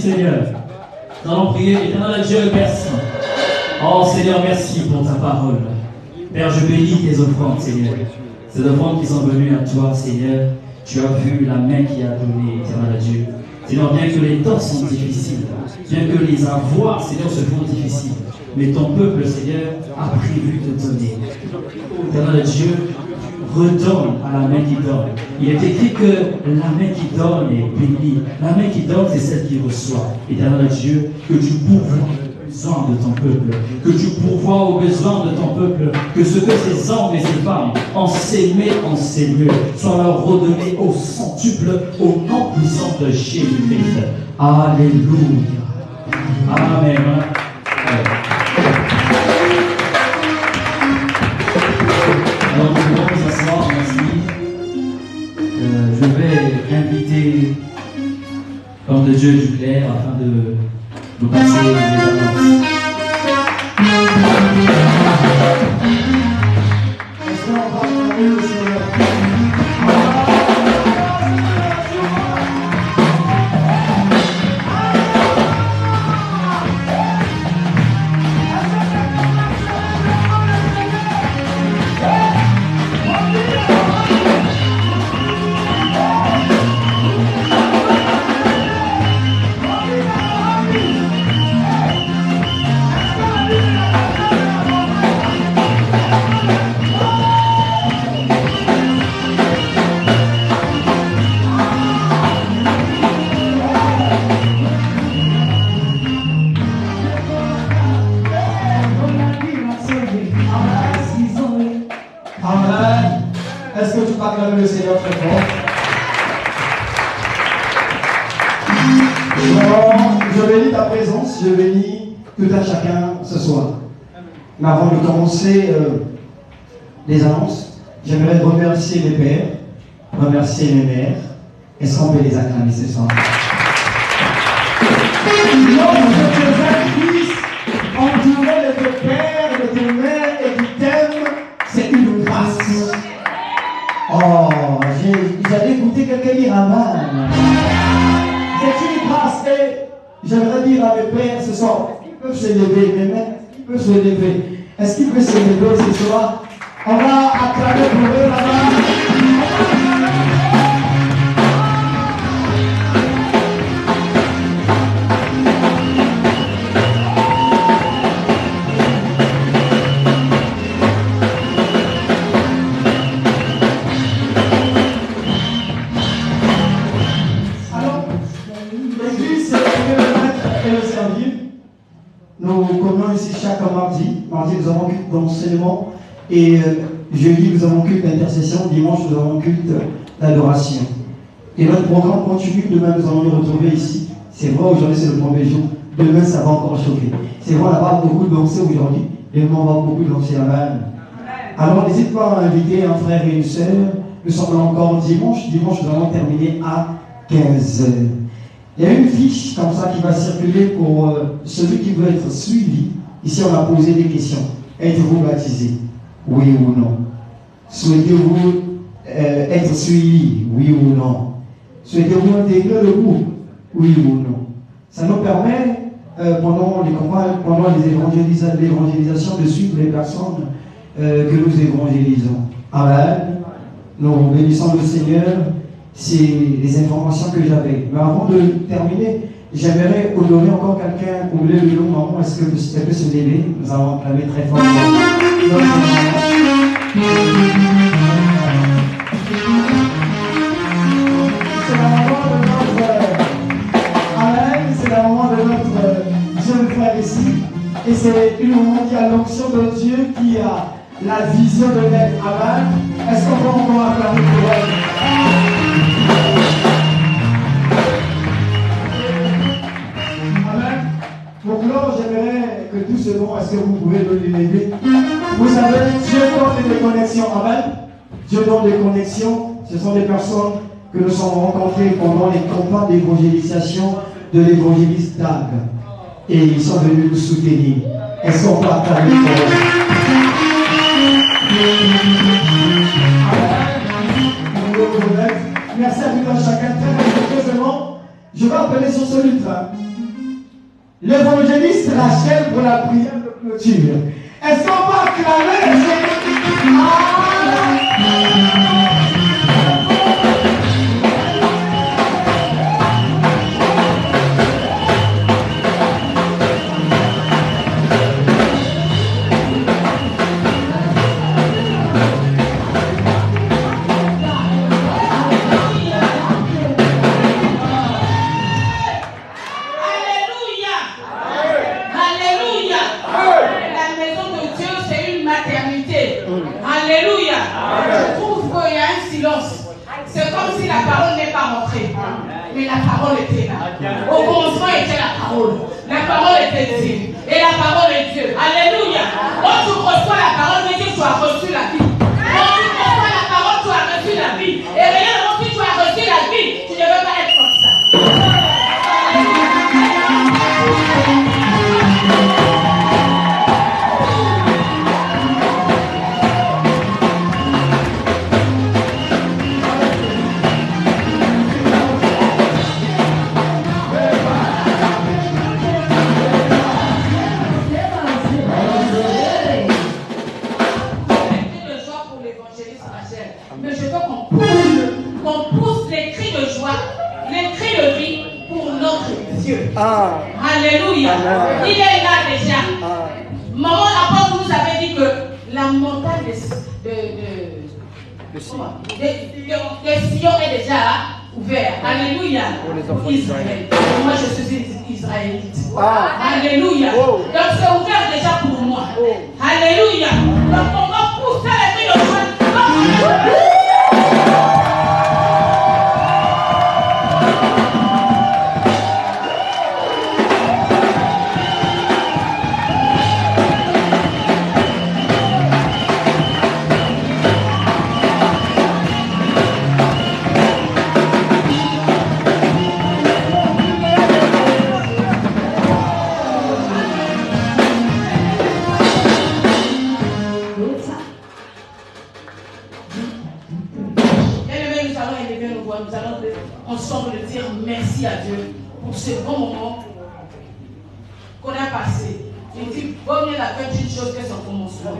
[SPEAKER 4] Seigneur. Nous allons prier, éternel Dieu, Père Saint. Oh Seigneur, merci pour ta parole. Père, je bénis tes offrandes, Seigneur. Ces offrandes qui sont venues à toi, Seigneur. Tu as vu la main qui a donné, éternel Dieu. Seigneur, bien que les temps sont difficiles, bien que les avoirs, Seigneur, se font difficiles, mais ton peuple, Seigneur, a prévu de donner. Éternel Dieu, redonne à la main qui donne. Il est écrit que la main qui donne est bénie. La main qui donne, c'est celle qui reçoit. Éternel Dieu, que tu pourvoies aux besoins de ton peuple, que tu pourvoies aux besoins de ton peuple, que ce que ces hommes et ces femmes ont sémé en ces lieux soit leur redonné au centuple, au nom puissant de Jésus-Christ. Alléluia. Amen. Alors nous pouvons nous asseoir, merci. Je vais inviter l'homme de Dieu du clair afin de nous passer les annonces.
[SPEAKER 2] Est-ce qu'on va acclamer le Seigneur? Amen. Est-ce que tu peux acclamer le Seigneur très fort? Je bénis ta présence, je bénis tout un chacun ce soir. Mais avant de commencer les annonces, j'aimerais remercier mes pères, remercier mes mères. Est-ce qu'on peut les acclamer ce soir? Non, je te Christ, entouré de tes pères, de tes mères et qui t'aiment, c'est une grâce. Oh, j'allais écouter quelqu'un dire Amen. C'est une grâce et j'aimerais dire à mes pères ce soir, est-ce qu'ils peuvent se lever, mes mères, est-ce qu'ils peuvent se lever? Est-ce qu'ils peuvent se lever ce soir? On va acclamer pour eux là-bas. Nous commenons ici chaque mardi. Mardi, nous avons culte d'enseignement. Et jeudi, nous avons culte d'intercession. Dimanche, nous avons culte d'adoration. Et notre programme continue. Demain, nous allons nous retrouver ici. C'est vrai, aujourd'hui, c'est le premier jour. Demain, ça va encore chauffer. C'est vrai, on n'a pas beaucoup dansé aujourd'hui. Demain, on va beaucoup danser la main. Alors, n'hésite pas à inviter un frère et une sœur. Nous sommes là encore dimanche. Dimanche, nous allons terminer à 15h. Il y a une fiche comme ça qui va circuler pour celui qui veut être suivi. Ici, on a posé des questions. Êtes-vous baptisé? Oui ou non? Souhaitez-vous être suivi? Oui ou non? Souhaitez-vous intégrer le groupe? Oui ou non? Ça nous permet, pendant les campagnes, pendant l'évangélisation, de suivre les personnes que nous évangélisons. Amen. Nous bénissons le Seigneur. C'est les informations que j'avais. Mais avant de terminer, j'aimerais honorer encore quelqu'un. Vous voulez le nom, maman? Est-ce que peut se lever? Nous allons acclamer très fort. C'est la maman de notre Amen, c'est la maman de notre jeune frère ici. Et c'est une maman qui a l'onction de Dieu, qui a la vision de l'être. Amen. Est-ce qu'on peut encore acclamer pour elle? Amen. Pour clore, j'aimerais que tout ce nom, est-ce que vous pouvez le lever? Vous savez, Dieu donne des connexions. Amen. Dieu donne des connexions. Ce sont des personnes que nous sommes rencontrées pendant les campagnes d'évangélisation de l'évangéliste Dag. Et ils sont venus nous soutenir. Est-ce qu'on peut acclamer pour eux? Merci à tout un chacun. Très respectueusement, je vais appeler sur ce lutrin l'évangéliste Rachel pour la prière de clôture. Est-ce qu'on peut acclamer
[SPEAKER 5] Alléluia. Je trouve qu'il y a un silence. C'est comme si la parole n'est pas rentrée. Mais la parole était là. Au commencement était la parole. La parole était Dieu. Et la parole est Dieu. Alléluia. Quand tu reçois la parole, mais tu as reçu la vie. Quand tu reçois la parole, tu as reçu la vie. Et réellement, si tu as reçu la vie, tu ne veux pas être comme ça. Mais je veux qu'on pousse les cris de joie, les cris de vie pour notre Dieu. Alléluia. Il est là déjà. Maman, apôtre nous avait dit que la montagne de Sion est déjà ouverte. Alléluia. Pour Israël. Moi, je suis israélite. Alléluia. Donc, c'est ouvert déjà pour moi. Alléluia. Donc, on va pousser les cris de joie. Nous allons ensemble dire merci à Dieu pour ce bon moment qu'on a passé. Il dit, vaut mieux la fête d'une chose que son commencement.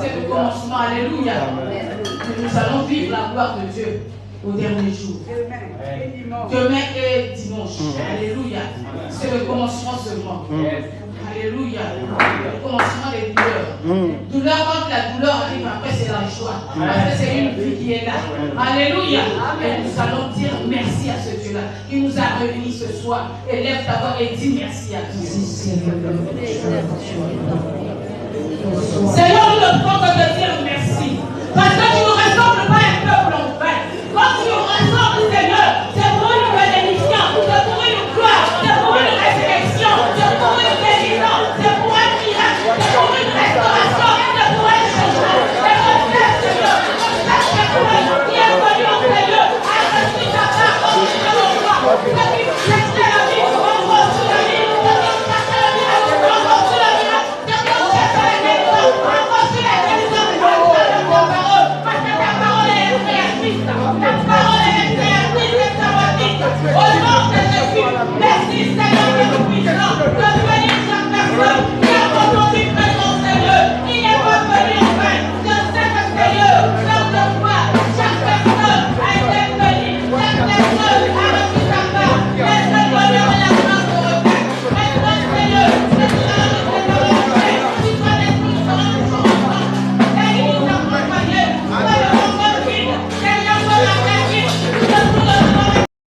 [SPEAKER 5] C'est le commencement, alléluia. Et nous allons vivre la gloire de Dieu au dernier jour. Demain et dimanche. Alléluia. C'est le commencement seulement. Alléluia. Le commencement des douleurs. Douleur, quand la douleur arrive, après c'est la joie. Après c'est une vie qui est là. Alléluia. Et nous allons dire merci à ce Dieu-là qui nous a réunis ce soir. Élève ta voix et dis merci à Dieu. Seigneur, nous ne pouvons que te dire merci. Parce que tu ne ressembles pas à un peuple en vain. Quand tu nous ressembles, Seigneur, c'est pour une bénédiction, c'est pour une gloire, c'est pour une résurrection, c'est pour une délivrance, c'est pour un miracle, c'est pour une restauration, c'est pour un changement. Et mon frère, Seigneur, chaque personne qui est venue au Seigneur a reçu ta parole de mon roi. Ce qui cherchait la vie, on reçoit la vie. Ce qui cherchait la vie, on reçoit la vie. Ce qui cherchait la vie, on reçoit la vie. Parce que ta parole est créatrice. Ta parole est créatrice et salvatrice.